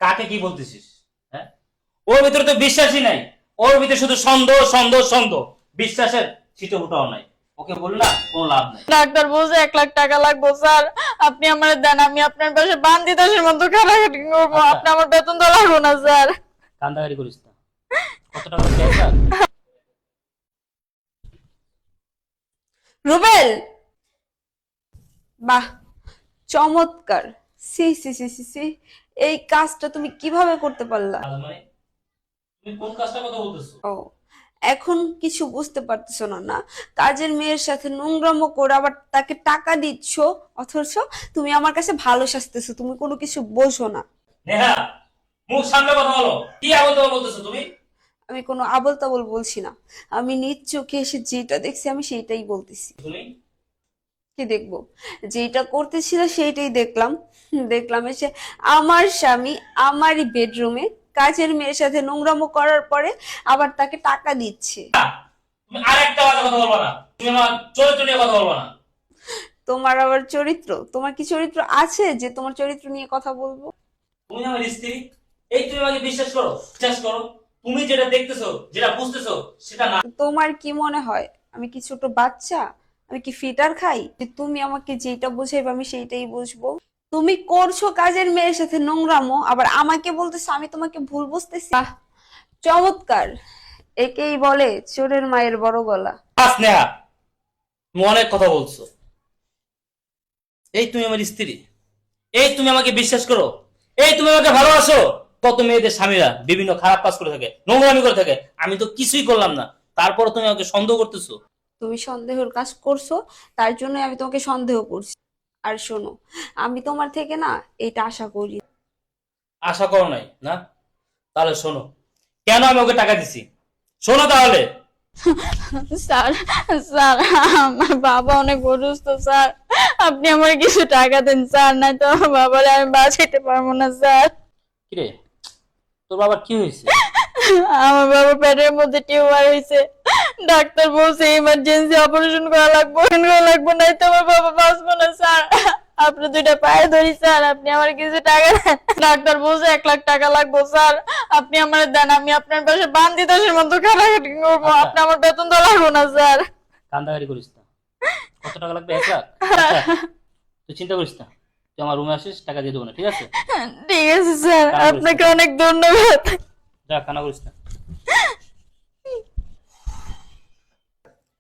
কাকে কি বলতেছিস? হ্যাঁ, ওর ভিতরে তো বিশ্বাসই নাই। ওর ভিতরে শুধু সন্দেহ সন্দেহ সন্দেহ, বিশ্বাসের ছিটে ফুটাও নাই। ওকে বল না, কোনো লাভ নাই। ডাক্তার বলছে 1 লাখ টাকা লাগবে স্যার, আপনি আমার দেন, আমি আপনার পাশে বান্দি দাসের মতো খাটাখাটি করবো, আচ্ছা, আপনি আমার বেতন তো লাগবো না স্যার। কান্দাকারি করিস না। কত টাকা লাগবে? 1 লাখ? রুবেল, বাহ, চমৎকার। সি সি সি সি সি, এই কাজটা তুমি কিভাবে করতে পারলা? তার মানে তুমি কোন কাজটার কথা বলতেছো? ও, এখন কিছু বুঝতে পারতেছো না? না, কাজের মেয়ের সাথে নোংরামো করে আবার তাকে টাকা দিচ্ছ, অথচ তুমি আমার কাছে ভালো সাজতেছো, তুমি কোনো কিছু বোঝো না। নেহা, মুখ সামনে কথা বলো। কি আবল বলতেছো তুমি? আমি কোনো আবোল তাবোল বলছি না, আমি নিজ চোখে এসে যেটা দেখছি আমি সেইটাই বলতেছি। তুমি কি দেখবো? যেটা করতেছিল সেইটাই দেখলাম। দেখলাম এসে আমার স্বামী আমারই বেডরুমে কাজের মেয়ের সাথে নোংরামো করার পরে আবার তাকে টাকা দিচ্ছে। তুমি আরেকটা বাজে কথা বলবা না। তুমি আমার চরিত্র নিয়ে কথা বলবা না। তোমার আবার চরিত্র? তোমার কি চরিত্র আছে যে তোমার চরিত্র নিয়ে কথা বলবো? তুমি আমার স্ত্রী, এই তুমি আমাকে বিশ্বাস করো, বিশ্বাস করো। তুমি যেটা দেখতেছো, যেটা বুঝতেছো, সেটা না। তোমার কি মনে হয় আমি কি ছোট বাচ্চা? আমি কি ফিটার খাই যে তুমি আমাকে যেটা বুঝাইবে আমি সেইটাই বুঝবো? তুমি করছো কাজের মেয়ের সাথে নোংরামো, আবার আমাকে বলতেছো আমি তোমাকে ভুল বুঝতেছি। বাহ, চমৎকার। একেই বলে চোরের মায়ের বড় গলা। আস নেহা, তুমি অনেক কথা বলছো। এই তুমি আমার স্ত্রী, এই তুমি আমাকে বিশ্বাস করো, এই তুমি আমাকে ভালোবাসো। কত মেয়েদের স্বামীরা বিভিন্ন খারাপ কাজ করে থাকে, নোংরামি করে থাকে, আমি তো কিছুই করলাম না, তারপর তুমি আমাকে সন্দেহ করতেছো। তুমি সন্দেহের কাজ করছো, তার জন্য আমি তোমাকে সন্দেহ করছি। আর শোনো, আমি তোমার থেকে না এটা আশা করি। আশা করো নাই না? তাহলে শোনো, কেন আমি ওকে টাকা দিছি, শোনো তাহলে। স্যার, স্যার, আমার বাবা অনেক অসুস্থ স্যার, আপনি আমার কিছু টাকা দেন স্যার, নাই তো আমার বাবারে আমি বাঁচাইতে পারবো না স্যার। কিরে, তোর বাবার কি হয়েছে? আমার বাবা পেটের মধ্যে টিউমার হয়েছে, ডাক্তার বলছে ইমার্জেন্সি অপারেশন করা লাগবে, নাই তো আমার বাবা বাঁচবো না স্যার, আপনি 2টা পায়ে ধরি স্যার, আপনি আমার কিছু টাকা দেন। ডাক্তার বলছে 1 লাখ টাকা লাগবে স্যার, আপনি আমার দেন, আমি আপনার পাশে বান্দি দাসের মতো খাটাখাটি করবো, আচ্ছা। আপনি আমার বেতন তো লাগবো না স্যার। কান্দাকারি করিস না। কত টাকা লাগবে? 1 লাখ? আচ্ছা, তুই চিন্তা করিস না, তুই আমার রুমে আসিস, টাকা দিয়ে দেবো না, ঠিক আছে? ঠিক আছে স্যার, কান্না করিস আপনাকে না। অনেক ধন্যবাদ। যা, কান্না করিস না।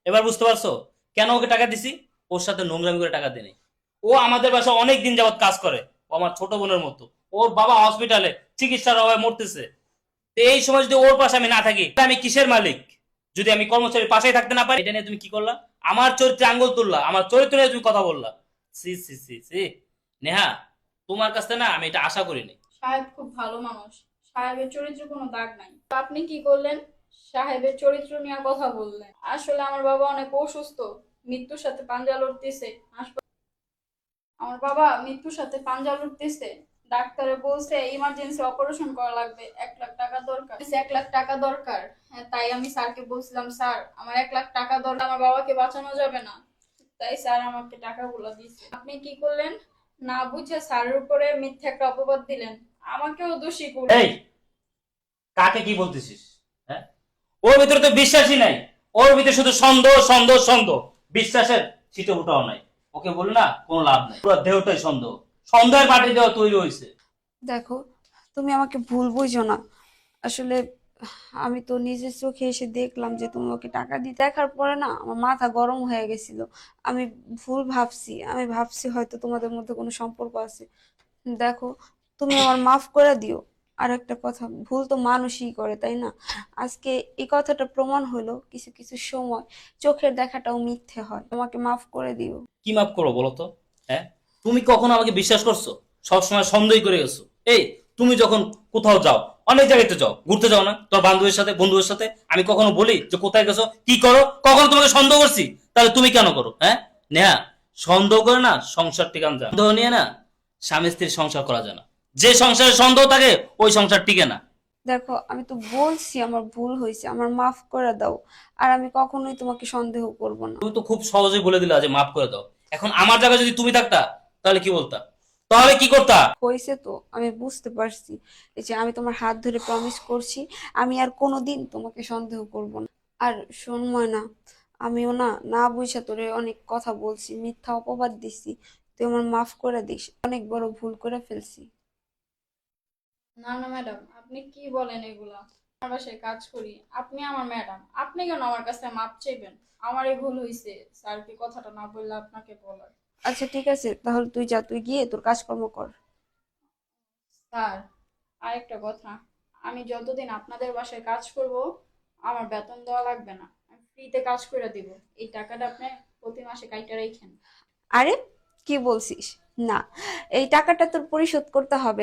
এবার বুঝতে পারছো কেন ওকে টাকা দিছি? ওর সাথে নোংরামি করে টাকা দেয়নি। ও আমাদের বাসায় অনেক দিন যাবত কাজ করে, ও আমার ছোট বোনের মতো। ওর বাবা হসপিটালে চিকিৎসার অভাবে মরতেছে। তো এই সময় যদি ওর পাশে আমি না থাকি, তাহলে আমি কিসের মালিক? যদি আমি কর্মচারীর পাশেই থাকতে না পারি, এটা নিয়ে তুমি কি করলা? আমার চরিত্রে আঙ্গুল তুললা, আমার চরিত্র নিয়ে তুমি কথা বললা। সি সি সি সি, নেহা, তোমার কাছ থেকে না আমি এটা আশা করিনি। সাহেব খুব ভালো মানুষ, সাহেবের চরিত্রে কোনো দাগ নাই। আপনি কি করলেন? সাহেবের চরিত্র নিয়ে কথা বললেন। আসলে আমার বাবা অনেক অসুস্থ, মৃত্যুর সাথে পাঞ্জা লড়তেছে। আমার বাবা মৃত্যুর সাথে পাঞ্জা লড়তেছে, ডাক্তারে বলছে ইমার্জেন্সি অপারেশন করা লাগবে, 1 লাখ টাকা দরকার। 1 লাখ টাকা দরকার। হ্যাঁ, তাই আমি স্যারকে বলছিলাম, স্যার আমার 1 লাখ টাকা দরকার, আমার বাবাকে বাঁচানো যাবে না। তাই স্যার আমাকে টাকাগুলো দিচ্ছে। আপনি কি করলেন? না বুঝে স্যারের উপরে মিথ্যা একটা অপবাদ দিলেন, আমাকেও দোষী করলেন। এই, কাকে কি বলতেছিস? হ্যাঁ, ওর ভিতরে তো বিশ্বাসই নাই। ওর ভিতরে শুধু সন্দেহ সন্দেহ সন্দেহ, বিশ্বাসের ছিটে ফুটাও নাই। ওকে বলে না, কোনো লাভ নাই। পুরো দেহটাই সন্দেহ, সন্দেহের মাটি দেওয়া তৈরি হয়েছে। দেখো, তুমি আমাকে ভুল বুঝো না। আসলে আমি তো নিজের চোখে এসে দেখলাম যে তুমি ওকে টাকা দিয়ে, দেখার পরে না আমার মাথা গরম হয়ে গেছিল। আমি ভুল ভাবছি, আমি ভাবছি হয়তো তোমাদের মধ্যে কোনো সম্পর্ক আছে। দেখো, তুমি আমার মাফ করে দিও। আর একটা কথা, ভুল তো মানুষই করে, তাই না? আজকে এই কথাটা প্রমাণ হলো কিছু কিছু সময় চোখের দেখাটাও মিথ্যে হয়। আমাকে মাফ করে দিও। কি মাপ করো বলো তো? হ্যাঁ, তুমি কখনো আমাকে বিশ্বাস করছো? সবসময় সন্দেহ করে গেছো। এই, তুমি যখন কোথাও যাও, অনেক জায়গায় তো যাও, ঘুরতে যাও না তোর বান্ধবীর সাথে, বন্ধুদের সাথে, আমি কখনো বলি যে কোথায় গেছো, কি করো? কখনো তোমাকে সন্দেহ করছি? তাহলে তুমি কেন করো? হ্যাঁ, নেহা, সন্দেহ করে না সংসার টিকান যায়। সন্দেহ নিয়ে না স্বামী স্ত্রীর সংসার করা যায় না। যে সংসারে সন্দেহ থাকে, ওই সংসার টিকে না। দেখো, আমি তো বলছি আমার ভুল হয়েছে, আমার মাফ করে দাও। আর আমি কখনোই তোমাকে সন্দেহ করব না। তুমি তো খুব সহজেই বলে দিলা যে মাফ করে দাও। এখন আমার জায়গায় যদি তুমি থাকতা, তাহলে কি বলতা? তাহলে কি করতা? হয়েছে তো, আমি বুঝতে পারছি। এই যে আমি তোমার হাত ধরে প্রমিস করছি আমি আর কোনোদিন তোমাকে সন্দেহ করব না। আর শোন ময়না, আমিও না না বুঝা তোরে অনেক কথা বলছি, মিথ্যা অপবাদ দিছি, তুই আমার মাফ করে দিস, অনেক বড় ভুল করে ফেলছি। না না ম্যাডাম, আপনি কি বলেন এগুলা? আমার বাসায় কাজ করি, আপনি আমার ম্যাডাম, আপনি কেন আমার কাছে মাপ চাইবেন? আমারই ভুল হয়েছে স্যারকে কথাটা না বললে আপনাকে বলার। আচ্ছা ঠিক আছে, তাহলে তুই যা, তুই গিয়ে তোর কাজকর্ম কর। স্যার, আরেকটা কথা, আমি যতদিন আপনাদের বাসায় কাজ করব আমার বেতন দেওয়া লাগবে না, আমি ফ্রিতে কাজ করে দিব। এই টাকাটা আপনি প্রতি মাসে কাইটা রাখেন। আরে কি বলছিস? না, এই টাকাটা তোর পরিশোধ করতে হবে।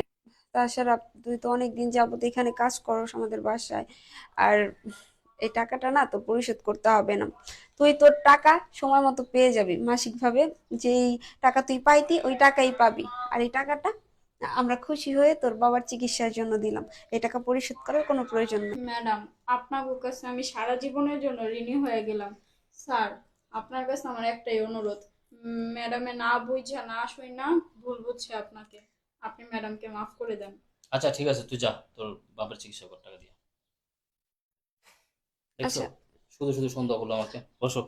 তাছাড়া তুই তো অনেকদিন যাবত এখানে কাজ করস আমাদের বাসায়, আর এই টাকাটা না তোর পরিশোধ করতে হবে না। তুই তোর টাকা সময় মতো পেয়ে যাবি মাসিক ভাবে। যেই টাকা তুই পাইতি ওই টাকাই পাবি। আর এই টাকাটা আমরা খুশি হয়ে তোর বাবার চিকিৎসার জন্য দিলাম। এই টাকা পরিশোধ করার কোনো প্রয়োজন নেই। ম্যাডাম, আপনার কাছে আমি সারা জীবনের জন্য ঋণী হয়ে গেলাম। স্যার, আপনার কাছে আমার একটাই অনুরোধ, ম্যাডামে না বুঝা না শুই না ভুল বুঝছে আপনাকে, আপনি ম্যাডামকে মাফ করে দেন। আচ্ছা ঠিক আছে, তুই যা, তোর বাবার চিকিৎসা কর টাকা দিয়ে। দেখছো, আচ্ছা শুধু শুধু সন্দেহ করলো আমাকে। বসো।